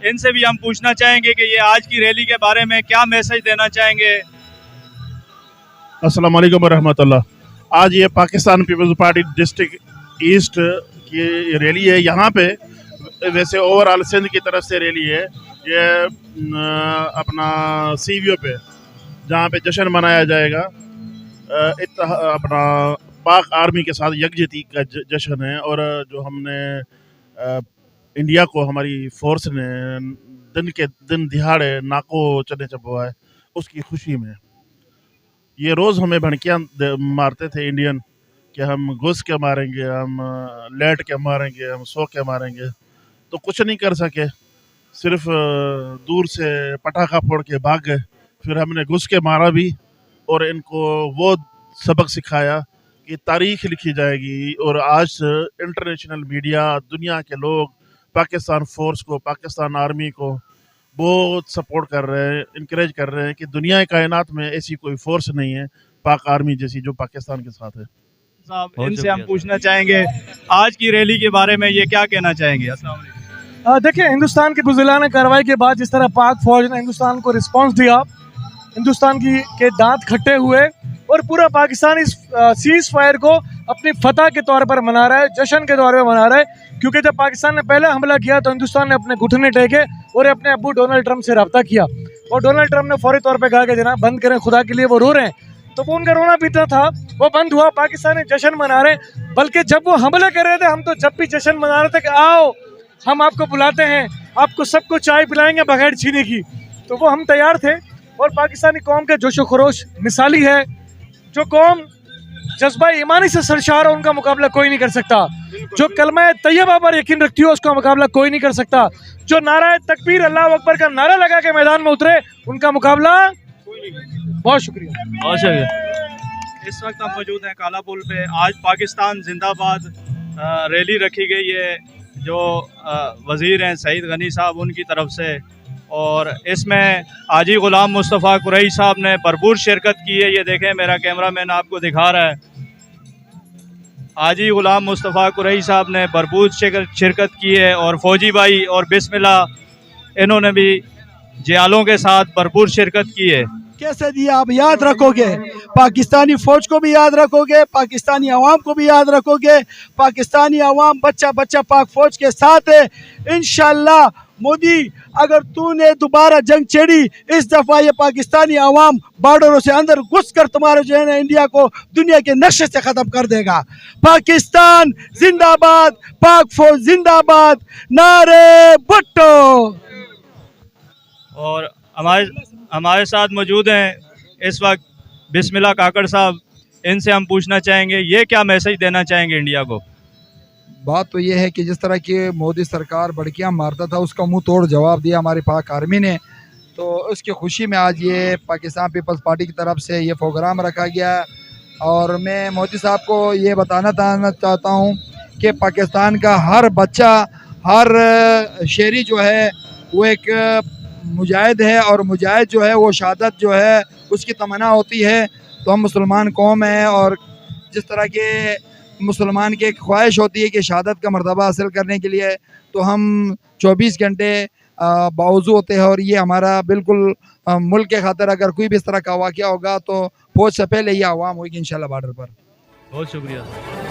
ان سے بھی ہم پوچھنا چاہیں گے کہ یہ آج کی ریلی کے بارے میں کیا میسج دینا چاہیں گے. السلام علیکم ورحمۃ اللہ. آج یہ پاکستان پیپلز پارٹی ڈسٹرکٹ ایسٹ کی ریلی ہے. یہاں پہ ویسے اوور آل سندھ کی طرف سے ریلی ہے. یہ اپنا سی وی او پہ جہاں پہ جشن منایا جائے گا اپنا پاک آرمی کے ساتھ یکجہتی کا جشن ہے. اور جو ہم نے انڈیا کو ہماری فورس نے دن دہاڑے ناکو چنے چبوا ہے اس کی خوشی میں. یہ روز ہمیں بھڑکیاں مارتے تھے انڈین کہ ہم گھس کے ماریں گے, ہم لیٹ کے ماریں گے, ہم سو کے ماریں گے, تو کچھ نہیں کر سکے. صرف دور سے پٹاخہ پھوڑ کے بھاگ گئے. پھر ہم نے گھس کے مارا بھی اور ان کو وہ سبق سکھایا کہ تاریخ لکھی جائے گی. اور آج انٹرنیشنل میڈیا, دنیا کے لوگ پاکستان فورس کو, پاکستان آرمی کو بہت سپورٹ کر رہے ہیں, انکریج کر رہے ہیں کہ دنیا کائنات میں ایسی کوئی فورس نہیں ہے پاک آرمی جیسی جو پاکستان کے ساتھ ہے. صاحب ان سے ہم پوچھنا چاہیں گے آج کی ریلی کے بارے میں یہ کیا کہنا چاہیں گے. السلام علیکم. دیکھیں, ہندوستان کی بزدلانہ کارروائی کے بعد جس طرح پاک فوج نے ہندوستان کو رسپانس دیا, ہندوستان کے دانت کھٹے ہوئے اور پورا پاکستان اس سیز فائر کو اپنی فتح کے طور پر منا رہا ہے, جشن کے طور پر منا رہا ہے. کیونکہ جب پاکستان نے پہلا حملہ کیا تو ہندوستان نے اپنے گھٹنے ٹیکے اور اپنے ابو ڈونلڈ ٹرمپ سے رابطہ کیا, اور ڈونلڈ ٹرمپ نے فوری طور پہ کہا کہ جناب بند کریں, خدا کے لیے وہ رو رہے ہیں. تو وہ ان کا رونا پیتا تھا, وہ بند ہوا, پاکستانی جشن منا رہے ہیں. بلکہ جب وہ حملہ کر رہے تھے ہم تو جب بھی جشن منا رہے تھے کہ آؤ ہم آپ کو بلاتے ہیں, آپ کو سب کو چائے پلائیں گے بغیر چھینے کی. تو وہ ہم تیار تھے. اور پاکستانی قوم کے جوش و خروش مثالی ہے. جو قوم جذبہ ایمانی سے سرشار ہو ان کا مقابلہ کوئی نہیں کر سکتا. جو کلمہ طیبہ پر یقین رکھتی ہو اس کا مقابلہ کوئی نہیں کر سکتا. جو نعرہ تکبیر اللہ اکبر کا نعرہ لگا کے میدان میں اترے ان کا مقابلہ کوئی نہیں. بہت شکریہ. بہت شکریہ. اس وقت ہم موجود ہیں کالا پل پہ. آج پاکستان زندہ باد ریلی رکھی گئی ہے جو وزیر ہیں سعید غنی صاحب ان کی طرف سے, اور اس میں حاجی غلام مصطفیٰ قریشی صاحب نے بھرپور شرکت کی ہے. یہ دیکھیں میرا کیمرہ مین آپ کو دکھا رہا ہے. حاجی غلام مصطفیٰ قریشی صاحب نے بھرپور شرکت کی ہے, اور فوجی بھائی اور بسم اللہ انہوں نے بھی جیالوں کے ساتھ بھرپور شرکت کی ہے. کیسے دیا آپ یاد رکھو گے, پاکستانی فوج کو بھی یاد رکھو گے, پاکستانی عوام کو بھی یاد رکھو گے. پاکستانی عوام بچہ بچہ پاک فوج کے ساتھ ہے انشاءاللہ. مودی اگر تو نے دوبارہ جنگ چھیڑی اس دفعہ یہ پاکستانی عوام بارڈروں سے اندر گھس کر تمہارے جو ہے نا انڈیا کو دنیا کے نقشے سے ختم کر دے گا. پاکستان زندہ باد, پاک فوج زندہ باد, نعرے بھٹو. اور ہمارے ساتھ موجود ہیں اس وقت بسم اللہ کاکڑ صاحب. ان سے ہم پوچھنا چاہیں گے یہ کیا میسج دینا چاہیں گے انڈیا کو. بات تو یہ ہے کہ جس طرح کہ مودی سرکار بڑکیاں مارتا تھا اس کا منہ توڑ جواب دیا ہماری پاک آرمی نے. تو اس کی خوشی میں آج یہ پاکستان پیپلز پارٹی کی طرف سے یہ پروگرام رکھا گیا. اور میں مودی صاحب کو یہ بتانا چاہتا ہوں کہ پاکستان کا ہر بچہ, ہر شہری جو ہے وہ ایک مجاہد ہے, اور مجاہد جو ہے وہ شہادت جو ہے اس کی تمنا ہوتی ہے. تو ہم مسلمان قوم ہیں, اور جس طرح کہ مسلمان کی ایک خواہش ہوتی ہے کہ شہادت کا مرتبہ حاصل کرنے کے لیے تو ہم 24 گھنٹے باوضو ہوتے ہیں. اور یہ ہمارا بالکل ملک کے خاطر اگر کوئی بھی اس طرح کا واقعہ ہوگا تو فوج سے پہلے یہ عوام ہوگی انشاءاللہ بارڈر پر. بہت شکریہ.